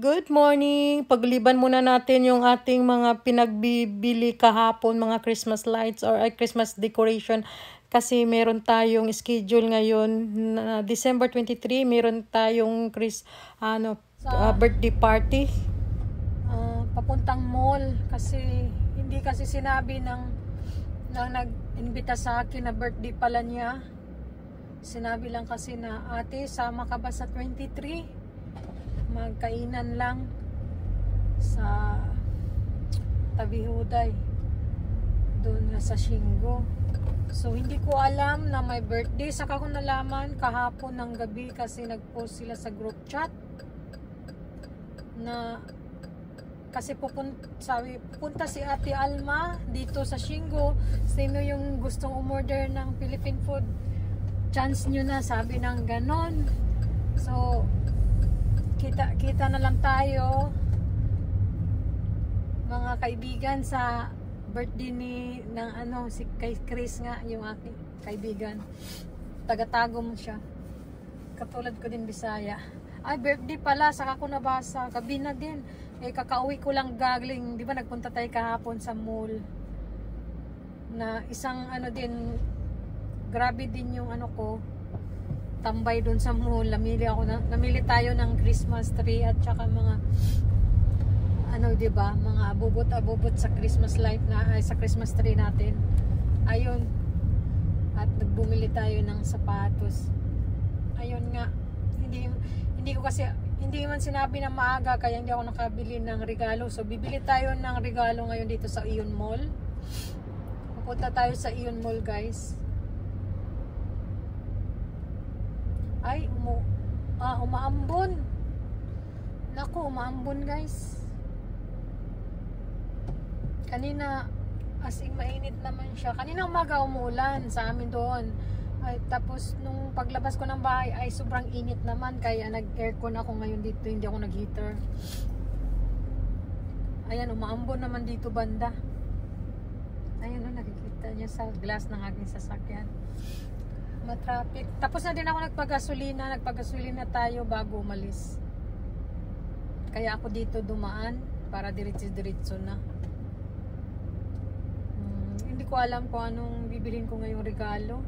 Good morning! Pagliban muna natin yung ating mga pinagbibili kahapon, mga Christmas lights or Christmas decoration. Kasi meron tayong schedule ngayon na December 23, meron tayong birthday party. Papuntang mall kasi hindi kasi sinabi ng nag-imbita sa akin na birthday pala niya. Sinabi lang kasi na, ate, sama ka ba sa 23? Magkainan lang sa Tabi-Huday doon nga sa Shingo. So hindi ko alam na may birthday, saka ko nalaman kahapon ng gabi kasi nagpost sila sa group chat na kasi pupunta si Ate Alma dito sa Shingo. Sino yung gustong umorder ng Philippine food, chance nyo na, sabi ng ganon. So kita na lang tayo mga kaibigan sa birthday si kay Chris nga, yung aking kaibigan, taga-Tagum siya, katulad ko din Bisaya. Ay, birthday pala, saka ko nabasa gabi na din, kakauwi ko lang galing, di ba nagpunta tayo kahapon sa mall na isang grabe din yung ko tambay doon sa mall. Namili tayo ng Christmas tree at saka mga diba, mga abubot sa Christmas light sa Christmas tree natin. Ayun. At nagbumili tayo ng sapatos. Ayun nga. Hindi man sinabi na maaga kaya hindi ako nakabili ng regalo. So bibili tayo ng regalo ngayon dito sa Ion Mall. Pupunta tayo sa Ion Mall, guys. Ay, umaambon. Naku, umaambon, guys. Kanina, as in mainit naman siya. Kanina umaga umuulan sa amin doon. Ay, tapos nung paglabas ko ng bahay ay sobrang init naman. Kaya nag-aircon ako ngayon dito. Hindi ako nag-heater. Ayan, umaambon naman dito banda. Ayan, nakikita niya sa glass ng aking sasakyan. Matraffic. Tapos na din ako nagpagasolina tayo bago umalis. Kaya ako dito dumaan para diretso na. Hindi ko alam kung anong bibilin ko ngayong regalo.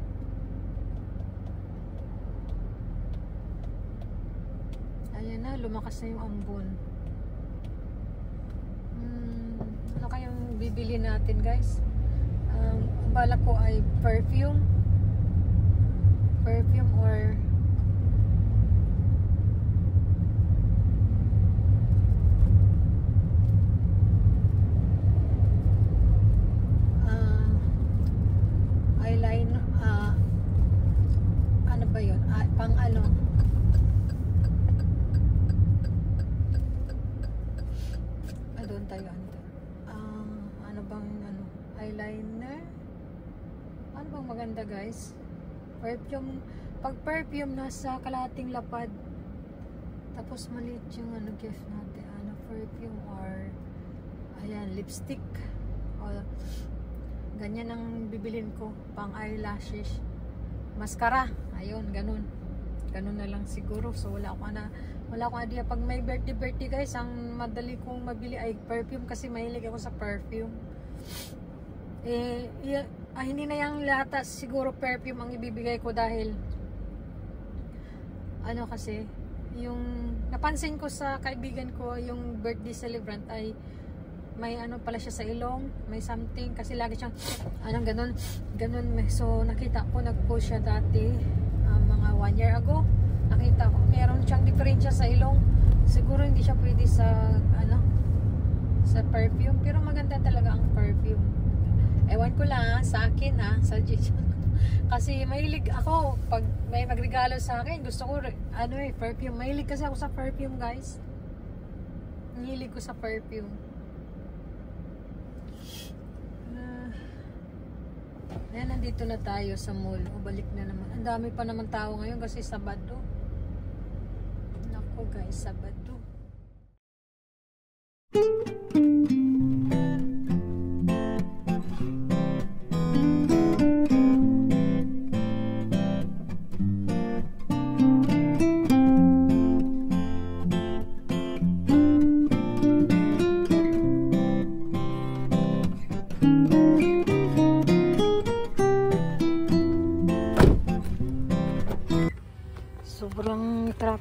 Ayan na, lumakas na yung ambon. Ano kayang bibili natin, guys? Balak ko ay perfume or eyeliner, ano ba yun? Pang doon tayo eyeliner, ano bang maganda, guys? Perfume. Pag perfume nasa kalahating lapad. Tapos maliit yung gift natin. Perfume or ayan, lipstick. O ganyan ang bibilin ko. Pang eyelashes. Mascara. Ayun, ganun. Ganun na lang siguro. So wala akong idea. Pag may birthday guys, ang madali kong mabili ay perfume kasi mahilig ako sa perfume. Hindi na yung lahat siguro perfume ang ibibigay ko dahil kasi yung napansin ko sa kaibigan ko, yung birthday celebrant ay may pala siya sa ilong, may something kasi lagi siyang ganun. So nakita ko nag-post siya dati mga 1 year ago. Nakita ko meron siyang diferensya sa ilong. Siguro hindi siya pwede sa sa perfume, pero maganda talaga ang perfume. Ewan ko lang sa akin suggestion. Kasi mahilig ako pag may magregalo sa akin, gusto ko perfume. Mahilig kasi ako sa perfume, guys. Mahilig ko sa perfume. Ayan, nandito na tayo sa mall. Balik na naman. Ang dami pa naman tao ngayon kasi Sabado. Nako, guys, Sabado.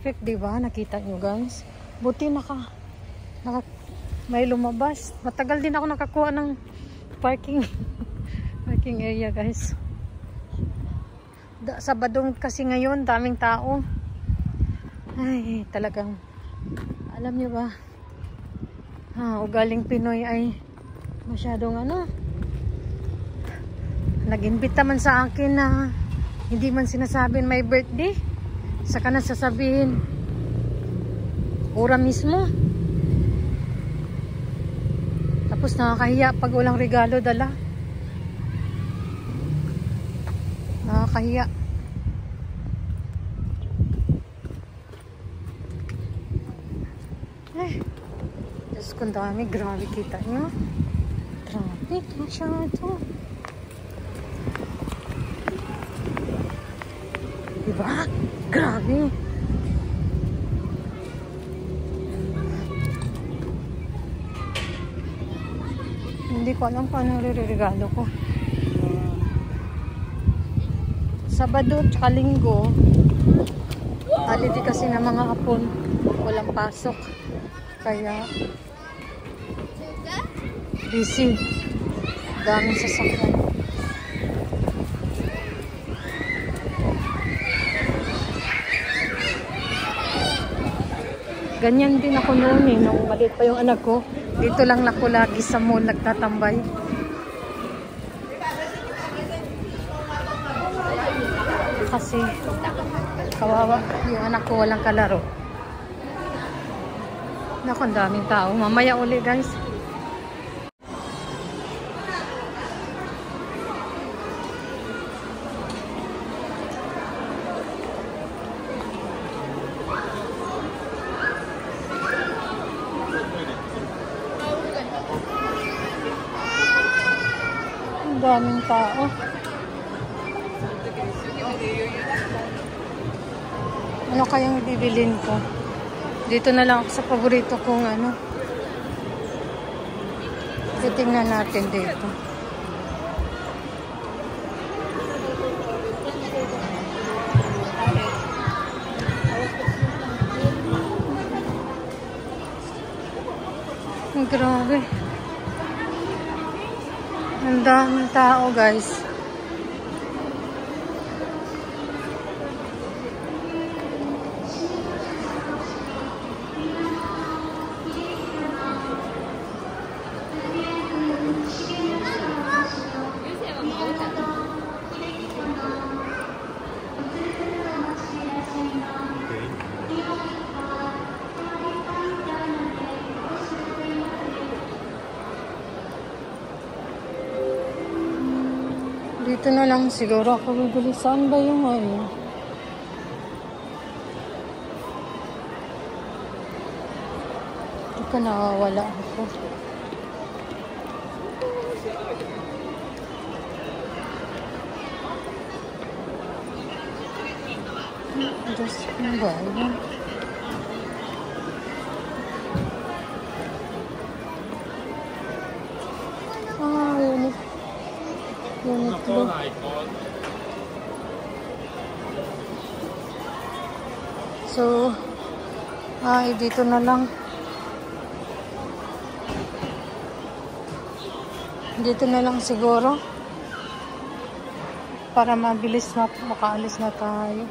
Perfect, di ba? Nakita nyo guys. Buti may lumabas. Matagal din ako nakakuha ng parking parking area guys. Sabadong kasi ngayon, daming tao. Ay, talagang alam nyo ba? Ugaling Pinoy ay masyadong nag-invita man sa akin na hindi man sinasabing may birthday. Saka na sasabihin ora mismo. Tapos nakakahiya pag walang regalo dala. Nakakahiya. Diyos ko, dami. Grabe, kita nyo. Traffic masyado. Diba? Grabe. Hindi ko alam paano re-regalo ko. Sabado at Linggo, holiday kasi ng mga hapon, walang pasok. Kaya busy. Daming sasakyan. Ganyan din ako noon nung maliit pa yung anak ko. Dito lang ako lagi sa mall nagtatambay. Kasi kawawa yung anak ko, walang kalaro. Naku, ang daming tao. Mamaya uli guys. Daming tao. Ano kayang bibilin ko? Dito na lang ako sa paborito kong titingnan natin dito. Grabe. Ang daming tao guys. Dito na lang siguro ako bibili. Saan ba yung Dito nawawala ako. Diyos ko ba yan? Uniqlo. So, dito na lang. Dito na lang siguro. Para mabilis makaalis na tayo.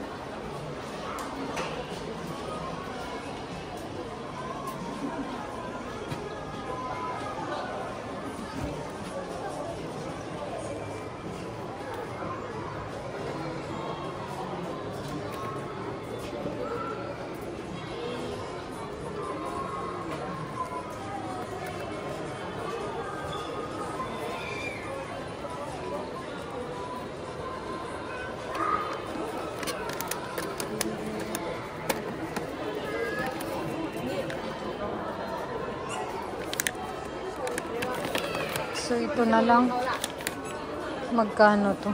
So, ito na lang. Magkano to?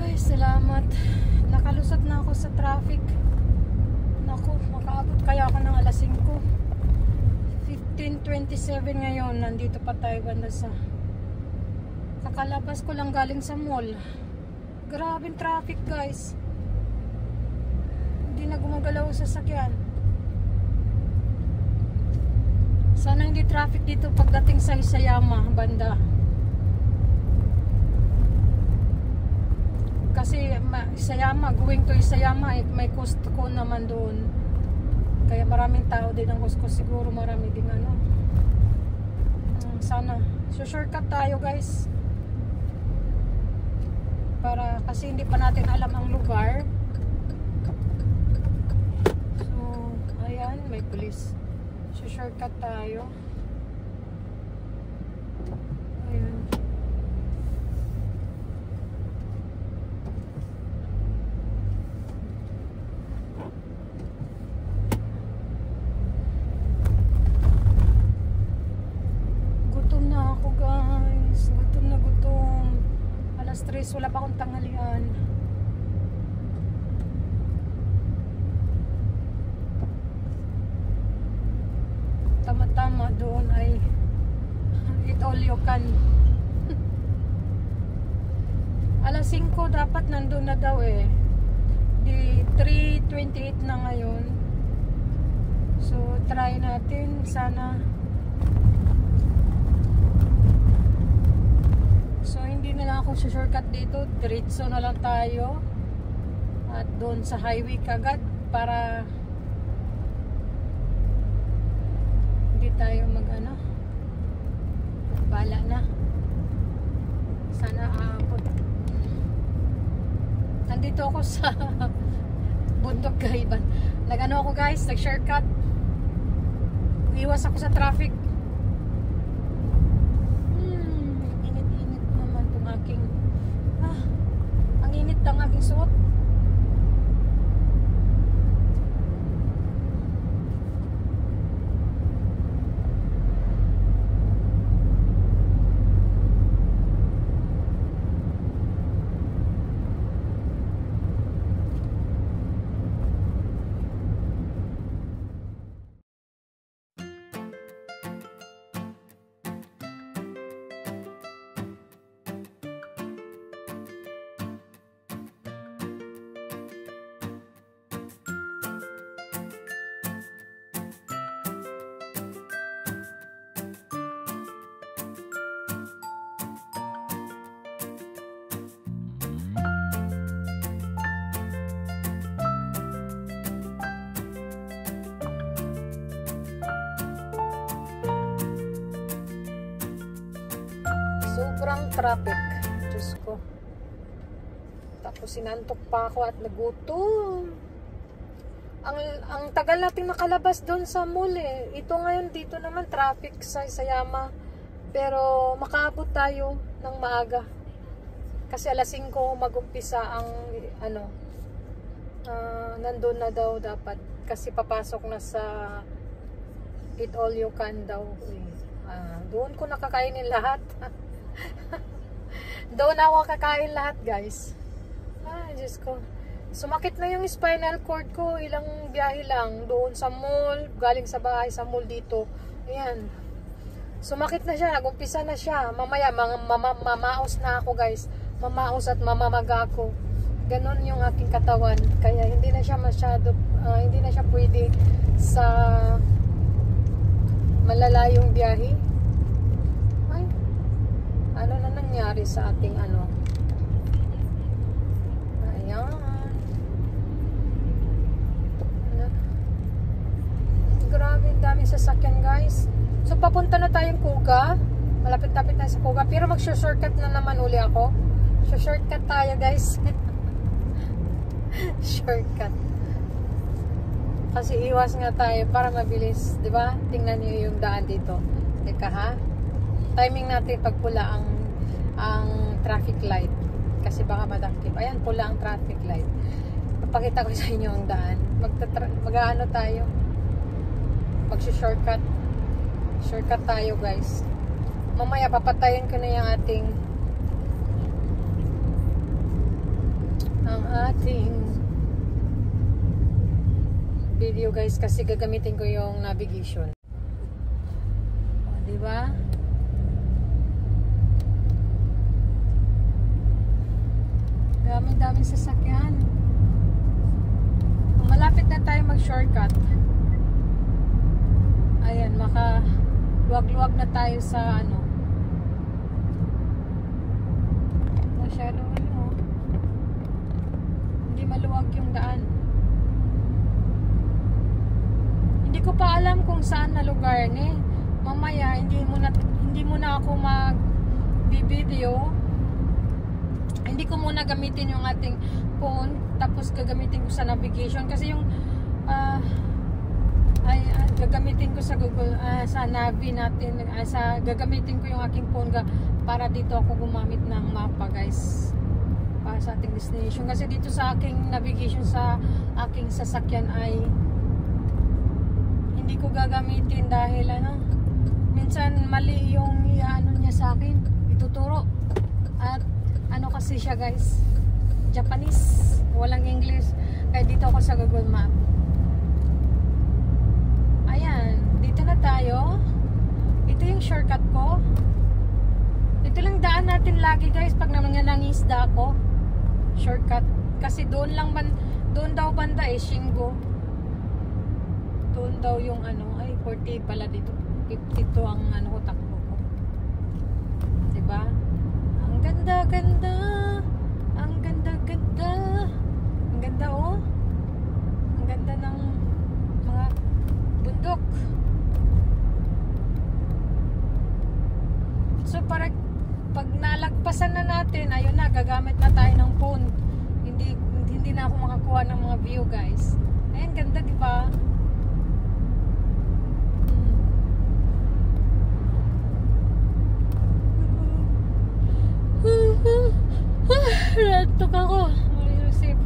Ay, salamat. Nakalusot na ako sa traffic. Naku, makaabot kaya ako ng alas 5. 15:27 ngayon. Nandito pa tayo banda sa... Kakalabas ko lang galing sa mall. Grabing traffic, guys. Hindi na gumagalaw sa sasakyan. Sana hindi traffic dito pagdating sa Isayama banda. Kasi Isayama, going to Isayama, may Costco naman doon. Kaya maraming tao din ang Costco. Siguro marami din ano. Sana. So shortcut tayo, guys. Para kasi hindi pa natin alam ang lugar. So, ayan, may police. So shortcut tayo. Ayan. Gutom na ako, guys. Gutom na gutom. Alas 3, wala pa akong tanghalian. Tama-tama doon ay eat all you can. Alas 5 dapat nandun na daw eh. Di 3:28 na ngayon. So try natin sana. So hindi na lang ako shortcut dito, diretso na lang tayo. At doon sa highway kagad para hindi tayo mag-ano, bala na. Sana aabot. Nandito ako sa bundok Gaiban. Nag-ano ako, guys, nag-shortcut. Iwas ako sa traffic. Init-init naman itong aking ang init ng aking suot. Sobrang traffic. Diyos ko. Tapos sinantok pa ako at nagutom. Ang tagal natin nakalabas doon sa mall eh. Ito ngayon dito naman traffic sa Isayama. Pero makaabot tayo ng maaga. Kasi alas 5 mag-umpisa ang ano. Nandun na daw dapat. Kasi papasok na sa eat all you can daw. Doon ko nakakainin lahat. Doon ako kakain lahat, guys. Diyos ko. Sumakit na yung spinal cord ko. Ilang biyahe lang. Doon sa mall. Galing sa bahay sa mall dito. Ayan. Sumakit na siya. Nagumpisa na siya. Mamaya, mamaos na ako, guys. Mamaos at mamamaga ako. Ganon yung aking katawan. Kaya hindi na siya masyado, hindi na siya pwede sa malalayong biyahe. Ay, ano na nangyari sa ating ano? Ayan. Grabe, dami sasakyan, guys. So papunta na tayong Kuga. Malapit-lapit na sa Kuga. Pero mag-shortcut na naman uli ako. So, shortcut tayo, guys. Shortcut. Kasi iwas nga tayo para mabilis. Diba? Tingnan nyo yung daan dito. Teka ha. Timing natin pag pula ang traffic light. Kasi baka madakip. Ayan, pula ang traffic light. Papakita ko sa inyo ang daan. Mag-ano tayo. Mag-shortcut. Shortcut tayo, guys. Mamaya papatayin ko na yung ating video, guys, kasi gagamitin ko yung navigation. O, diba? Daming sasakyan. Malapit na tayo mag-shortcut. Ayan, luwag-luwag na tayo sa ano. Masyado hindi maluwag yung daan. Hindi ko pa alam kung saan na lugar ni. Mamaya hindi muna ako mag-video. Hindi ko muna gamitin yung ating phone, tapos gagamitin ko sa navigation kasi yung gagamitin ko sa Google, sa Navi natin, gagamitin ko yung aking phone para dito ako gumamit ng mapa, guys, para sa ating destination. Kasi dito sa aking navigation sa aking sasakyan ay hindi ko gagamitin dahil minsan mali yung niya sa akin, ituturo. At kasi siya, guys, Japanese, walang English, kaya dito ako sa Google Map. Ayan, dito na tayo. Ito yung shortcut ko. Ito lang daan natin lagi, guys, pag nangingisda ako. Shortcut. Kasi doon daw banda Shingo. Doon daw yung 40 pala dito. 52 ang takbo ko. Diba? Ang ganda-ganda. Ang ganda-ganda. Ang ganda, oh. Ang ganda ng mga bundok. So, pag nalagpasan na natin, ayun na, gagamit na tayo ng phone. Hindi na ako makakuha ng mga view, guys. Ayan, ganda, diba? Rantok ako. Receive.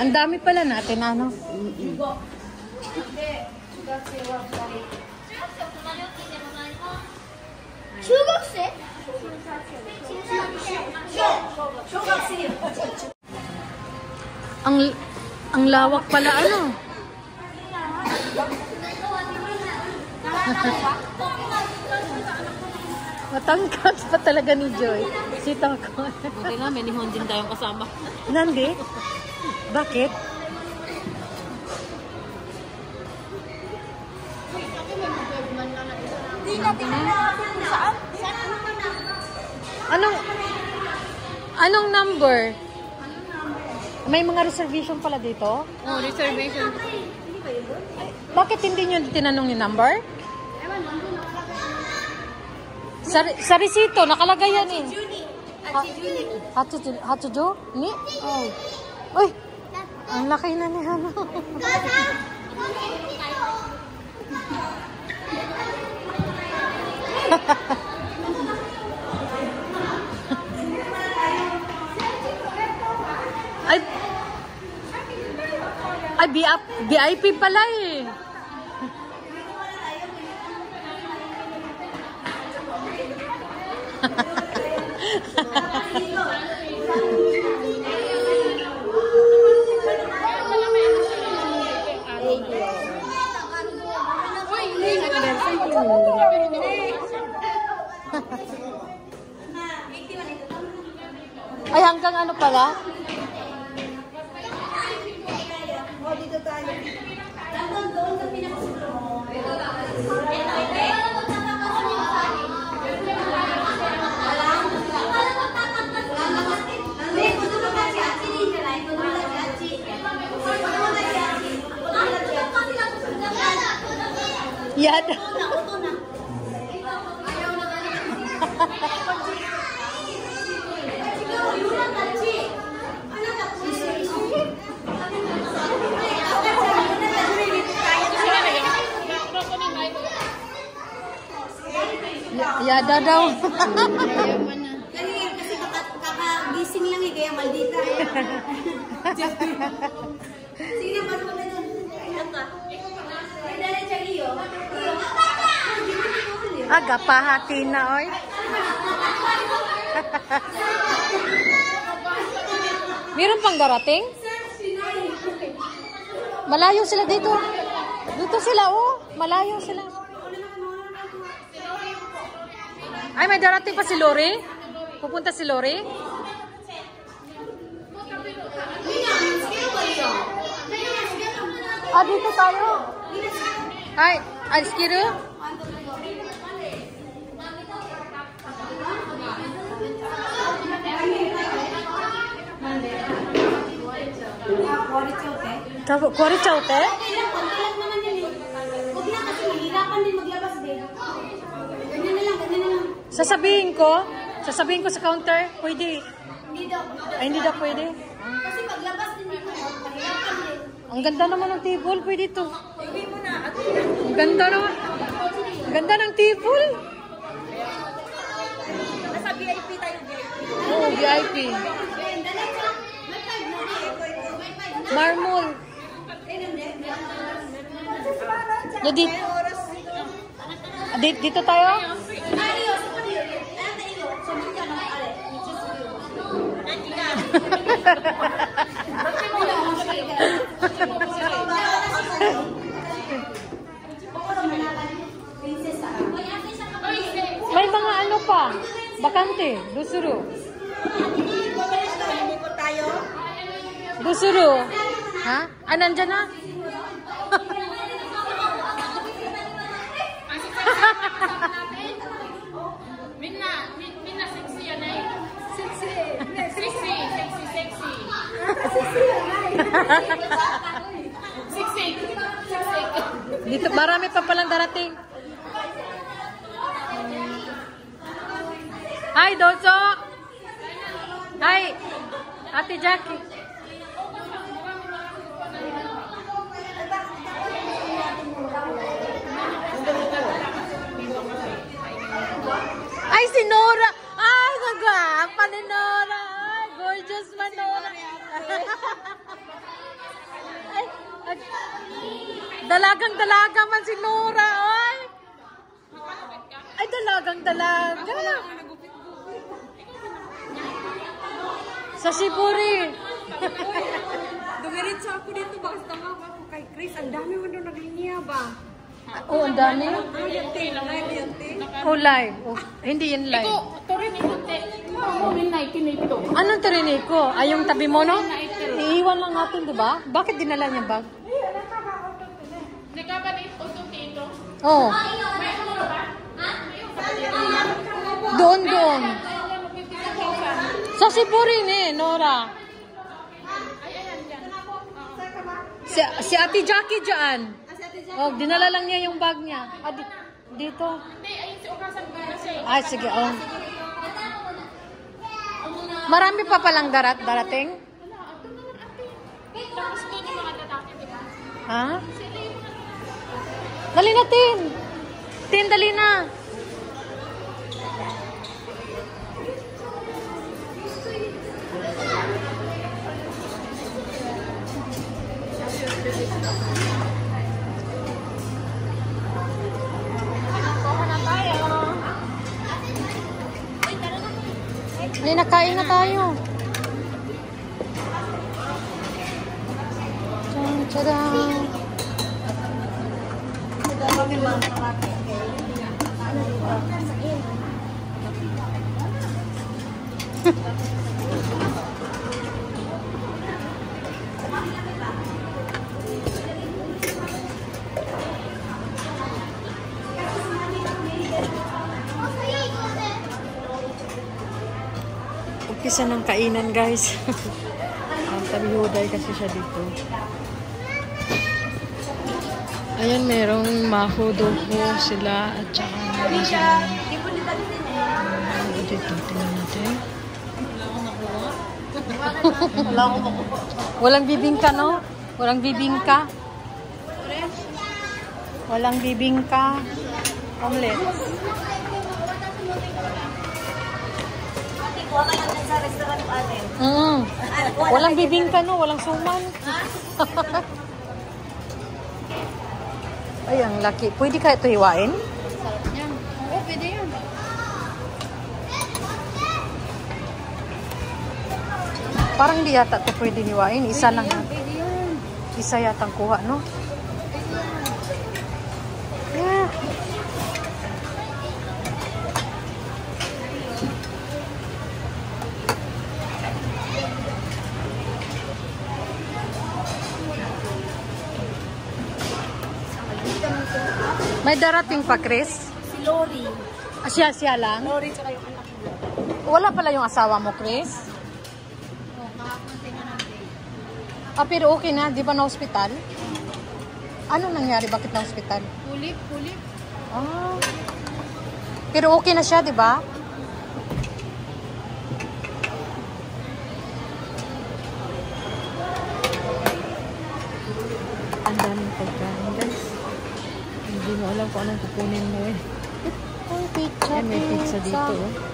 Ang dami pala natin, Ang lawak pala, Matangkat pa talaga ni Joy. Sita ko. Buti nga, may nihon din tayong kasama. Nandi? Bakit? Anong number? May mga reservation pala dito? Oh, reservation. Bakit hindi nyo tinanong yung number? Sa resito, nakalagay yan eh. Hachuju? Ni? Oh. Uy! Ang laki na ni Hana. Ay, VIP pala eh. Ay, hanggang ano pala? Dito tayo. Hanggang doon sa pinakasulo. Yada. Yada daw. Kasi kakagising lang kaya maldita. Sige na, ba't mo na nun? Ay, dala siya iyo. Aga, pahati na, oy. Meron pang darating? Malayo sila dito. Dito sila, oh. Malayo sila. Ay, may darating pa si Lori? Pupunta si Lori? Ah, dito tayo. Ay, alis kiri? Kuwari chote? Huwag na kasi mahirapan din maglabas din. Ganyan na lang, ganyan na lang. Sasabihin ko sa counter, pwede. Hindi daw. Ay, hindi daw pwede. Kasi maglabas din dito, mahirapan din. Ang ganda naman ng table, pwede ito. Ang ganda naman. Ang ganda ng table. Nasa VIP tayo, VIP. Oo, VIP. Marmol. Dito tayo? May mga ano pa? Bakante. Dusuro. Dusuro. Ha? Ah, nandyan na? Minna sexy yan ay. Sexy. Dito, marami pa palang darating. Hi, Doso! Hi, Ate Jackie. Ay, si Nora! Ay, nagwapa ni Nora! Ay, gorgeous man, Nora! Ay, dalagang-dalaga man si Nora! Ay, dalagang-dalaga! Sa Siburi! Dumiritso ako dito, baka tamawa ako kay Chris. Ang dami mo doon naglinya ba? Oh, ang dami. Oh, live. Oh, hindi yan live. Anong Tiriniko? Ay, yung tabi mo, no? Iiwan lang natin, di ba? Bakit dinala niya bag? Oh. Doon. Sa Siburin eh, Nora. Si Ate Jackie dyan. Oh, dinala lang niya yung bag niya. Ah, dito. Ay, sige. Oh. Marami pa palang darating? Ha? Dali natin. Dali na. Ay, nakain na tayo. Tadang! Umpisa ng kainan, guys. Tabi-huday kasi siya dito. Ayan, merong mahuduho sila at saka meron silang dito. Tingnan natin. Walang bibingka, no? Walang bibingka. Walang bibingka. Omelette. Kuha ka lang sa restaurant po atin. Walang bibingka, no? Walang suman. Ay, ang laki. Pwede kaya ito hiwain? Yan. Oo, pwede yan. Parang hindi yata ito pwede hiwain. Isa lang. Pwede yan. Isa yata ang kuha, no? Yeah. May darating pa, Chris? Si Lori. Siya lang? Lori tsaka yung anak niya. Wala pala yung asawa mo, Chris? Pero okay na. Di ba na hospital? Ano nangyari? Bakit na hospital? Pulip. Ah. Pero okay na siya, di ba? Ang daming pagkain, guys. Hindi mo alam kung anong kukunin mo eh. Ay, pizza. May pizza dito. Oh.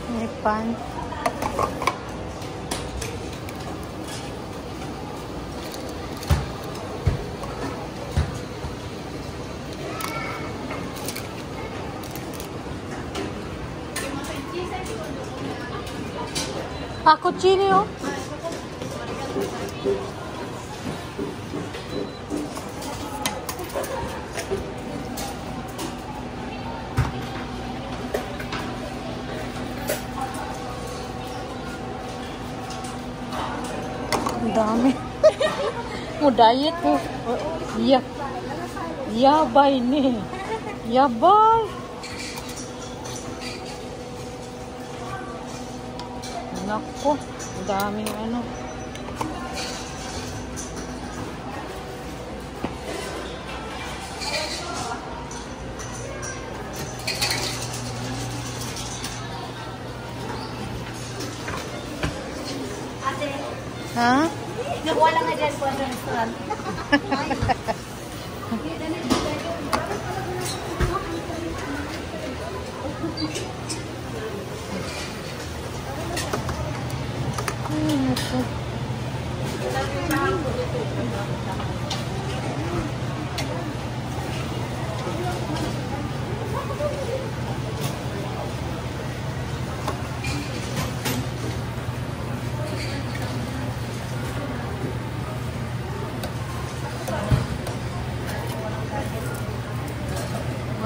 May pan. Kutsili, oh. Ang dami. Mo diet po. Yeah. Yabay ni. Yabay. Nako, ang daming ano. Ate, Ha? nakuha lang na dyan po sa restaurant.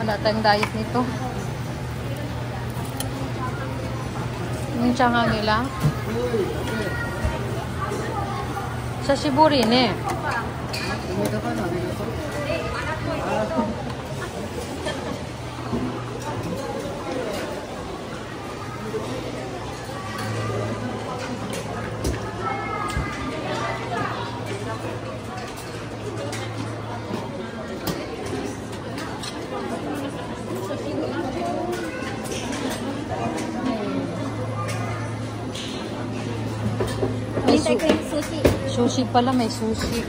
Wala tayong diet nito. Yung tiyanga nila. Sa Cebu rin eh. May Sushi. sushi pala, may sushi.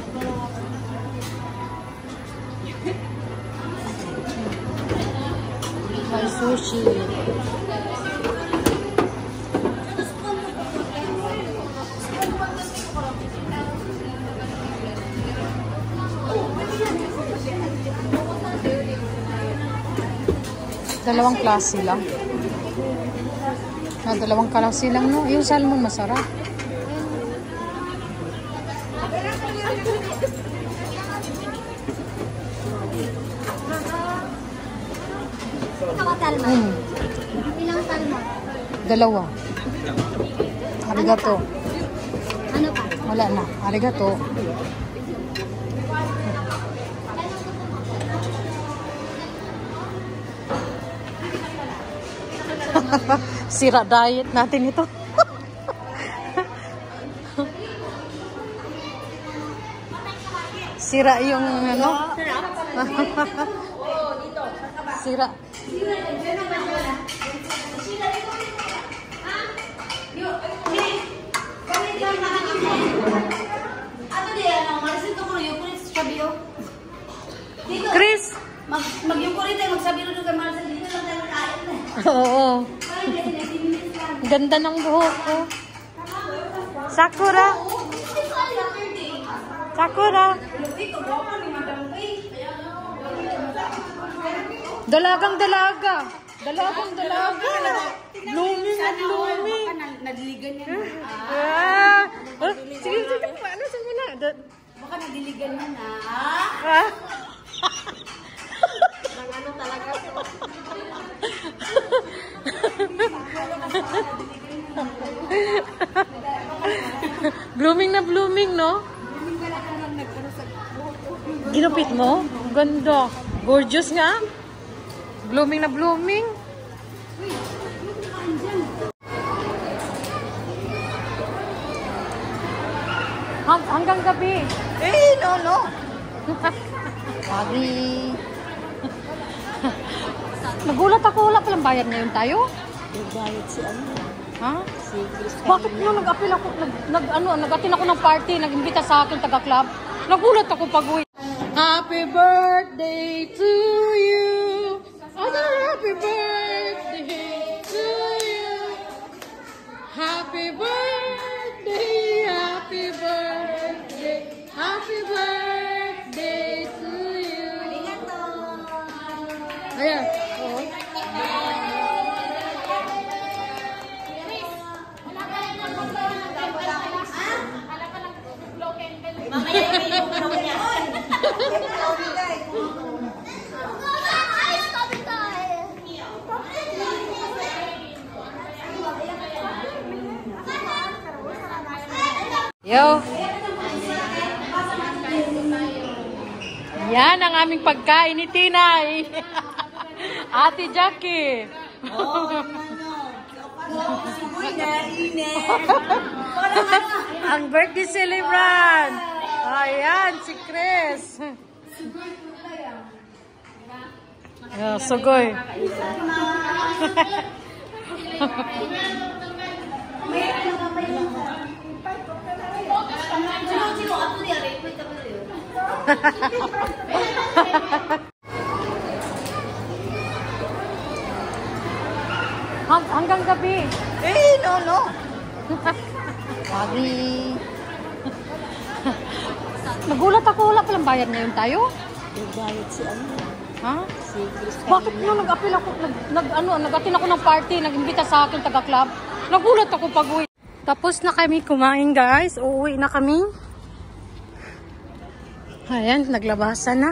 May sushi. Dalawang klase lang. Dalawang klase lang, no? Yung salmon masarap. Ikaw ka talma. Ilang talma? 2. Arigato. Ano pa? Wala na. Arigato. Sira diet natin ito. Sira yung ano? Sira. Chris! Mag-yukurit tayo, magsabi rin kay Marcel, dito lang tayo kain na. Oo. Ganda ng buhok ko. Sakura! Sakura! Dalagang dalaga! Dalagang dalaga! Blooming na blooming! Nadiligan yan. Sige, sige. Paano sa muna? Baka nadiligan yan Ano talaga? Blooming na blooming, no? Ginupit mo? Ganda. Gorgeous nga. Blooming na blooming. Hanggang gabi. no. Sabi. Nagulat ako. Wala palang bayad ngayon tayo. Nagbayad si ano? Ha? Si Chris. Bakit nung nag-appeal ako, nag-attend ako ng party, nag-imbita sa akin taga-club. Nagulat ako pag-uwi. Happy birthday to you. Happy birthday to you. Happy birthday, happy birthday, happy birthday to you. Ayan. Yo. Yan ang aming pagkain ni Tinay. Ate Jackie. Ang birthday celebrant. Ayan, si Chris. Sugoy. Hanggang gabi. no. Sabi. Nagulat ako. Wala palang bayad ngayon tayo. Nagbayad si ano? Ha? Si Chris. Bakit nung nag-appeal ako, nag-attend ako ng party, nag-imbita sa akin taga-club. Nagulat ako pag-uwi. Tapos na kami kumain, guys. Uuwi na kami. Ayan, naglabasan na.